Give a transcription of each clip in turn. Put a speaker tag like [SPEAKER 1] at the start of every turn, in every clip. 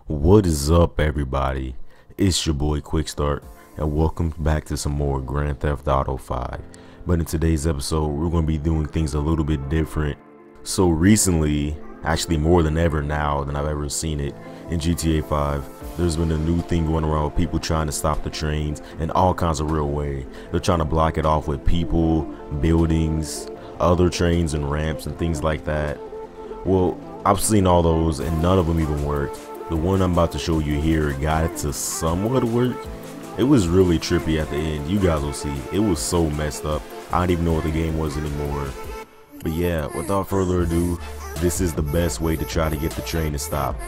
[SPEAKER 1] What is up, everybody? It's your boy Quick Start, and welcome back to some more Grand Theft Auto 5. But in today's episode, we're going to be doing things a little bit different. So recently, actually more than ever now than I've ever seen it in GTA 5, there's been a new thing going around with people trying to stop the trains in all kinds of real way. They're trying to block it off with people, buildings, other trains and ramps and things like that. Well, I've seen all those and none of them even worked. The one I'm about to show you here got it to somewhat work. It was really trippy at the end. You guys will see. It was so messed up. I don't even know what the game was anymore. But yeah, without further ado, this is the best way to try to get the train to stop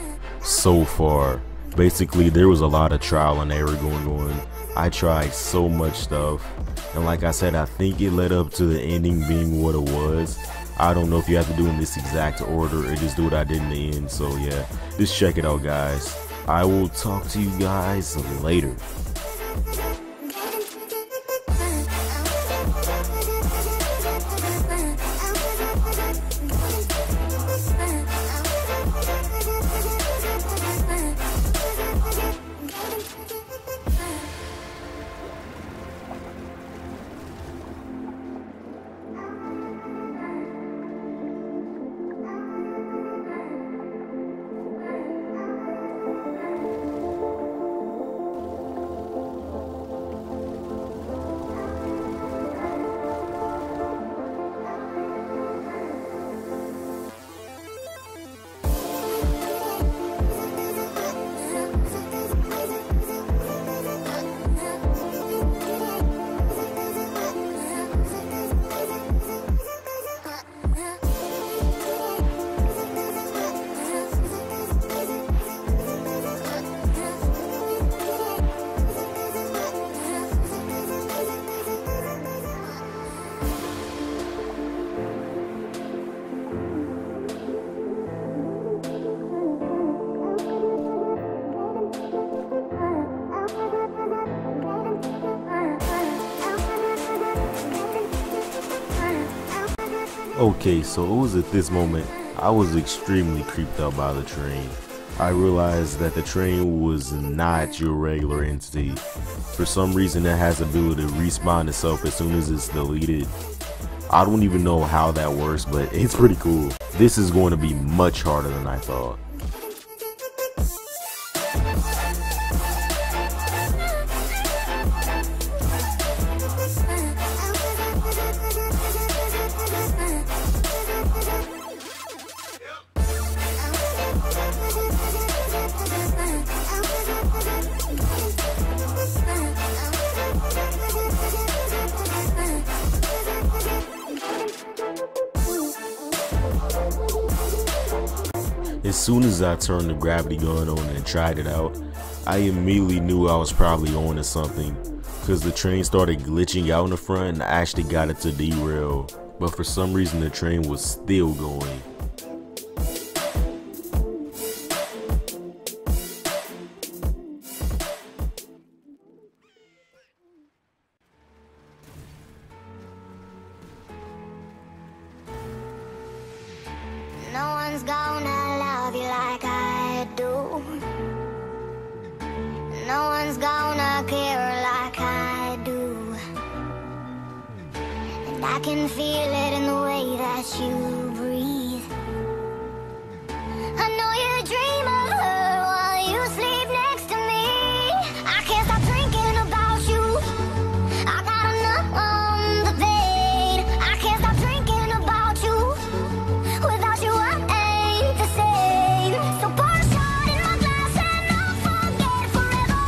[SPEAKER 1] so far. Basically, there was a lot of trial and error going on. I tried so much stuff, and like I said, I think it led up to the ending being what it was. I don't know if you have to do in this exact order or just do what I did in the end. So yeah, just check it out, guys. I will talk to you guys later. Okay, so it was at this moment I was extremely creeped out by the train. I realized that the train was not your regular entity. For some reason it has the ability to respawn itself as soon as it's deleted. I don't even know how that works, but it's pretty cool. This is going to be much harder than I thought. As soon as I turned the gravity gun on and tried it out, I immediately knew I was probably on to something, because the train started glitching out in the front and I actually got it to derail, but for some reason the train was still going.
[SPEAKER 2] No one's gonna love you like I do. No one's gonna care like I do. And I can feel it in the way that you breathe. I know you dream of her while you sleep next to me. I can't stop thinking about you. I gotta numb the pain. I can't stop thinking about you. Without you I ain't the same. So pour a shot in my glass and I'll forget forever.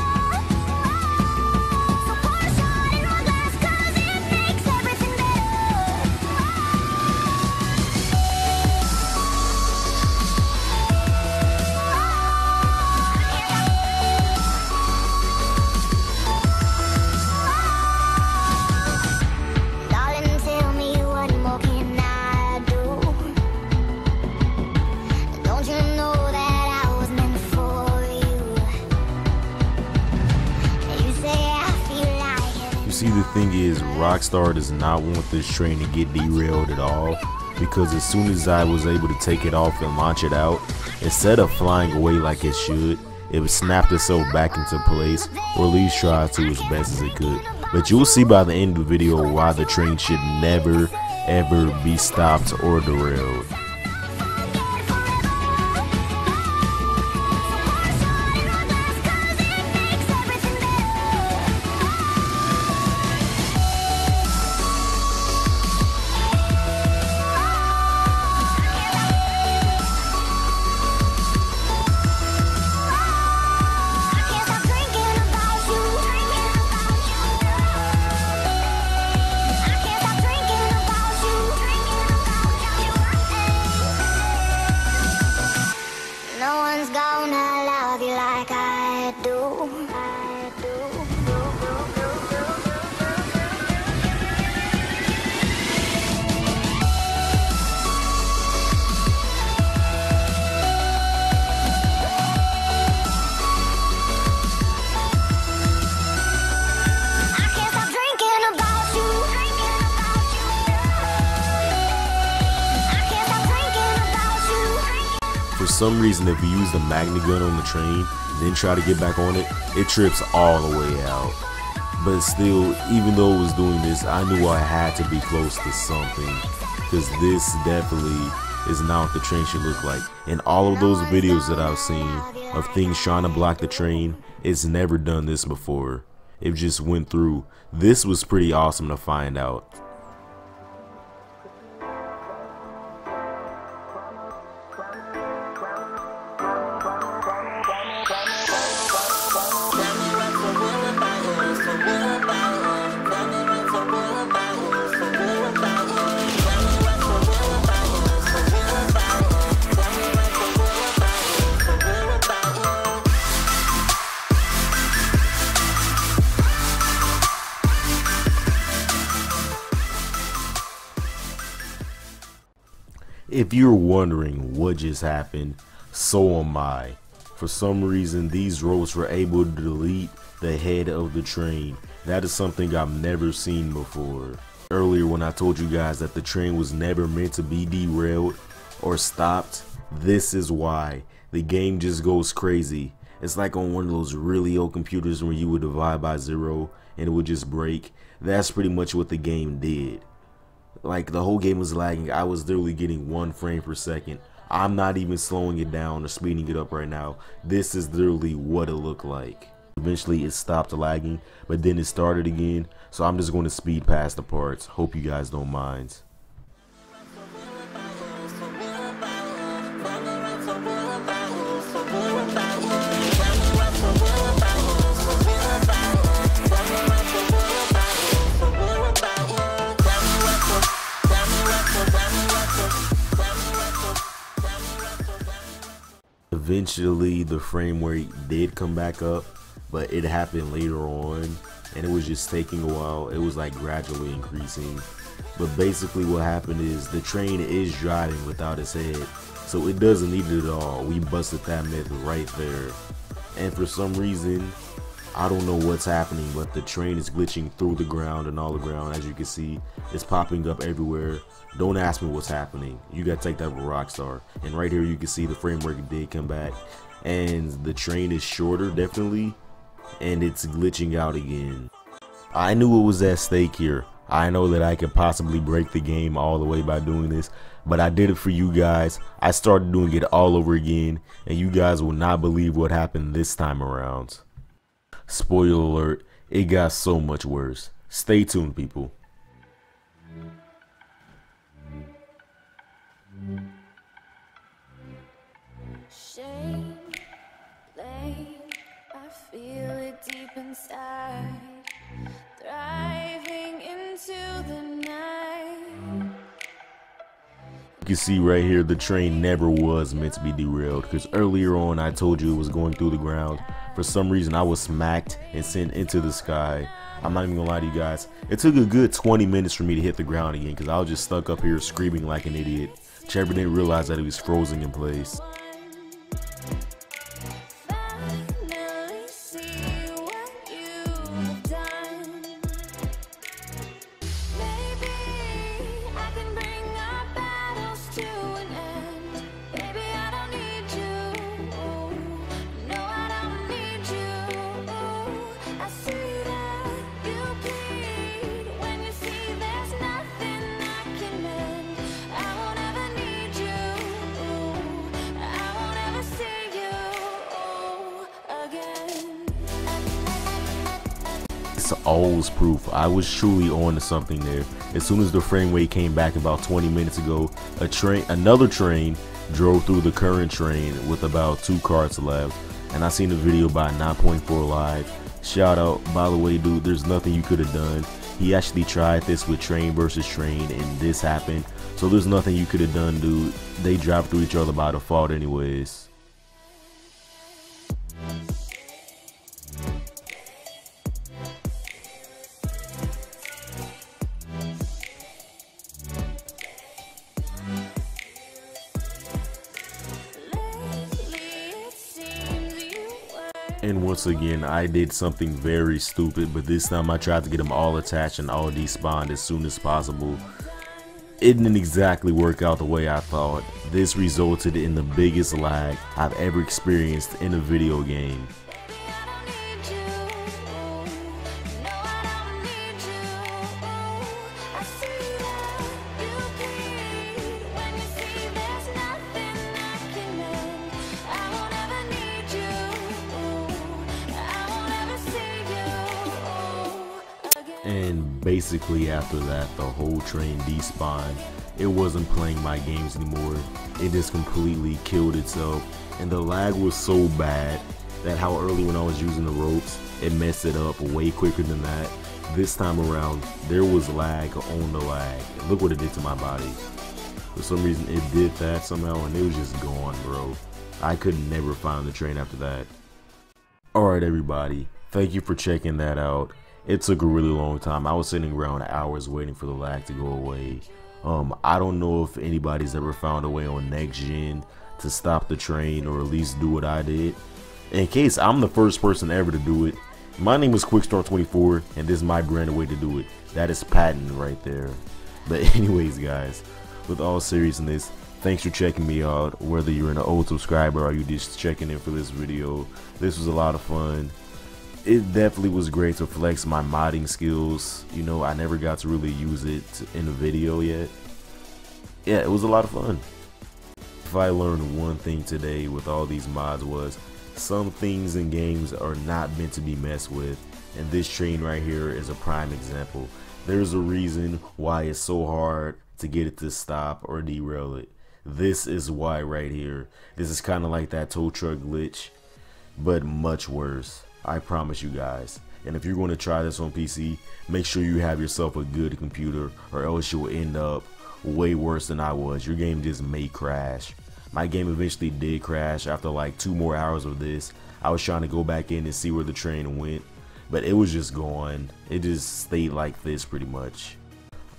[SPEAKER 2] So pour a shot in my glass 'cause it makes everything better. Darling, tell me what more can I do? Don't you know that I was meant for you? You say I feel like
[SPEAKER 1] You see, the thing is, Rockstar does not want this train to get derailed at all, because as soon as I was able to take it off and launch it out, instead of flying away like it should, it snapped itself back into place, or at least tried to as best as it could. But you'll see by the end of the video why the train should never ever be stopped or derailed.
[SPEAKER 2] No one's gonna love you like I do. I can't stop drinking about you. I can't stop drinking about you.
[SPEAKER 1] For some reason, if you use the magnet gun on the train, then try to get back on it, it trips all the way out. But still, even though it was doing this, I knew I had to be close to something, because this definitely is not what the train should look like. In all of those videos that I've seen of things trying to block the train, it's never done this before. It just went through. This was pretty awesome to find out. If you're wondering what just happened, so am I. For some reason, these ropes were able to delete the head of the train. That is something I've never seen before. Earlier when I told you guys that the train was never meant to be derailed or stopped, this is why. The game just goes crazy. It's like on one of those really old computers where you would divide by 0 and it would just break. That's pretty much what the game did. Like, the whole game was lagging. I was literally getting 1 frame per second. I'm not even slowing it down or speeding it up right now. This is literally what it looked like. Eventually it stopped lagging, but then it started again. So I'm just going to speed past the parts. Hope you guys don't mind. Eventually the frame rate did come back up, but it happened later on and it was just taking a while. It was like gradually increasing, but basically what happened is the train is driving without its head, so it doesn't need it at all. We busted that myth right there. And for some reason, I don't know what's happening, but the train is glitching through the ground and all the ground. As you can see, it's popping up everywhere. Don't ask me what's happening. You gotta take that with a rock star. And right here you can see the frame rate did come back, and the train is shorter definitely, and it's glitching out again. I knew it was at stake here. I know that I could possibly break the game all the way by doing this, but I did it for you guys. I started doing it all over again, and you guys will not believe what happened this time around. Spoiler alert, it got so much worse. Stay tuned, people.
[SPEAKER 3] Shame, blame, I feel it deep inside, thriving into the night.
[SPEAKER 1] You can see right here the train never was meant to be derailed, because earlier on I told you it was going through the ground. For some reason I was smacked and sent into the sky. I'm not even gonna lie to you guys, it took a good 20 minutes for me to hit the ground again, because I was just stuck up here screaming like an idiot. Trevor didn't realize that he was frozen in place.
[SPEAKER 3] Finally see what you've done. Maybe I can bring our battles to an end. Baby, I don't need you. No, I don't
[SPEAKER 1] X all was proof. I was truly on to something there. As soon as the frame rate came back about 20 minutes ago, another train drove through the current train with about 2 carts left, and I seen a video by 9.4 Live. Shout out, by the way, dude, there's nothing you could have done. He actually tried this with train versus train, and this happened. So there's nothing you could have done, dude. They drive through each other by default anyways. And once again, I did something very stupid, but this time I tried to get them all attached and all despawned as soon as possible. It didn't exactly work out the way I thought. This resulted in the biggest lag I've ever experienced in a video game. And basically after that, the whole train despawned. It wasn't playing my games anymore. It just completely killed itself. And the lag was so bad that how early when I was using the ropes, it messed it up way quicker than that. This time around, there was lag on the lag. And look what it did to my body. For some reason, it did that somehow, and it was just gone, bro. I could never find the train after that. Alright, everybody. Thank you for checking that out. It took a really long time. I was sitting around hours waiting for the lag to go away. I don't know if anybody's ever found a way on next gen to stop the train or at least do what I did. In case I'm the first person ever to do it, my name is Quickstar24 and this is my brand way to do it. That is patent right there. But anyways, guys, with all seriousness, thanks for checking me out. Whether you're an old subscriber or you just checking in for this video, this was a lot of fun. It definitely was great to flex my modding skills. You know, I never got to really use it in a video yet. Yeah, it was a lot of fun. If I learned one thing today with all these mods was some things in games are not meant to be messed with, and this train right here is a prime example. There's a reason why it's so hard to get it to stop or derail it. This is why right here. This is kind of like that tow truck glitch, but much worse. I promise you guys. And if you're going to try this on PC, make sure you have yourself a good computer, or else you'll end up way worse than I was. Your game just may crash. My game eventually did crash after like 2 more hours of this. I was trying to go back in and see where the train went, but it was just gone. It just stayed like this pretty much.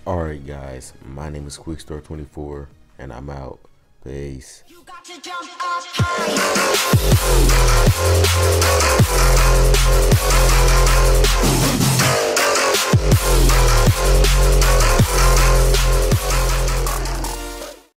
[SPEAKER 1] Alright guys, my name is Quickstar24 and I'm out. Peace.
[SPEAKER 2] You got to jump up high.